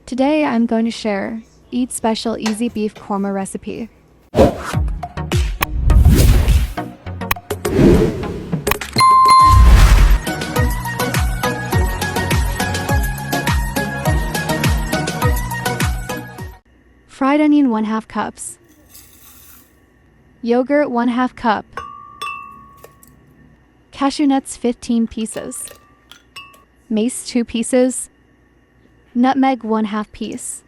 Today I'm going to share Eid special easy beef korma recipe. Fried onion 1/2 cups. Yogurt 1/2 cup. Cashew nuts 15 pieces. Mace 2 pieces. Nutmeg 1/2 piece.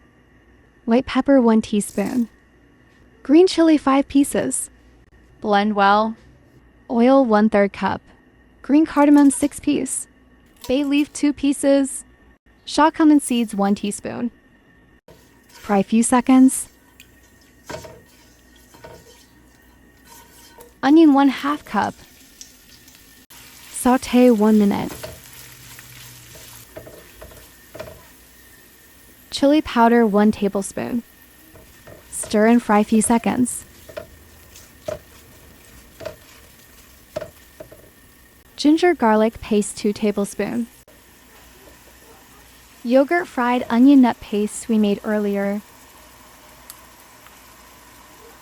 White pepper 1 teaspoon. Green chili 5 pieces. Blend well. Oil 1/3 cup. Green cardamom 6 piece. Bay leaf 2 pieces. Shot cumin seeds 1 teaspoon. Fry a few seconds. Onion 1/2 cup. Saute 1 minute. Chili powder 1 tablespoon. Stir and fry a few seconds. Ginger garlic paste 2 tablespoon. Yogurt fried onion nut paste we made earlier.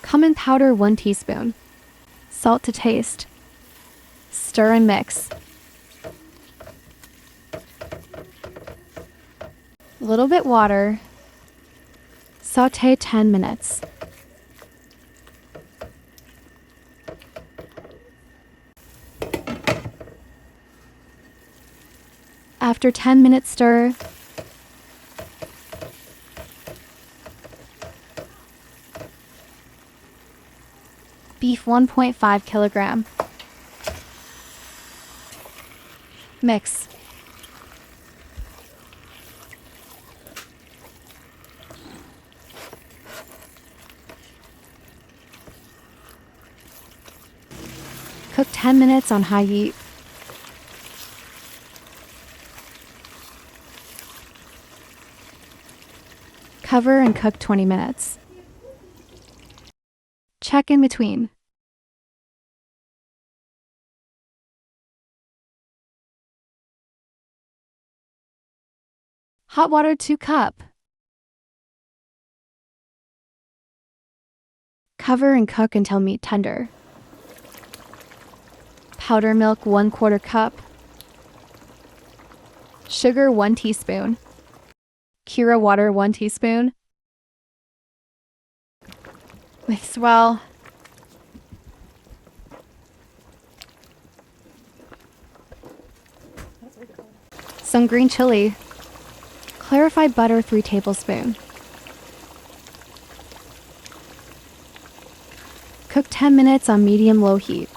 Cumin powder 1 teaspoon. Salt to taste. Stir and mix. A little bit water. Saute 10 minutes. After 10 minutes stir. Beef 1.5 kilogram. Mix. Cook 10 minutes on high heat. Cover and cook 20 minutes. Check in between. Hot water 2 cup. Cover and cook until meat tender. Powder milk 1/4 cup. Sugar 1 teaspoon. Kira water 1 teaspoon. Mix well. Some green chili. Clarified butter 3 tablespoon. Cook 10 minutes on medium-low heat.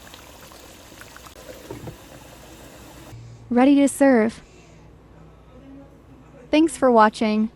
Ready to serve. Thanks for watching.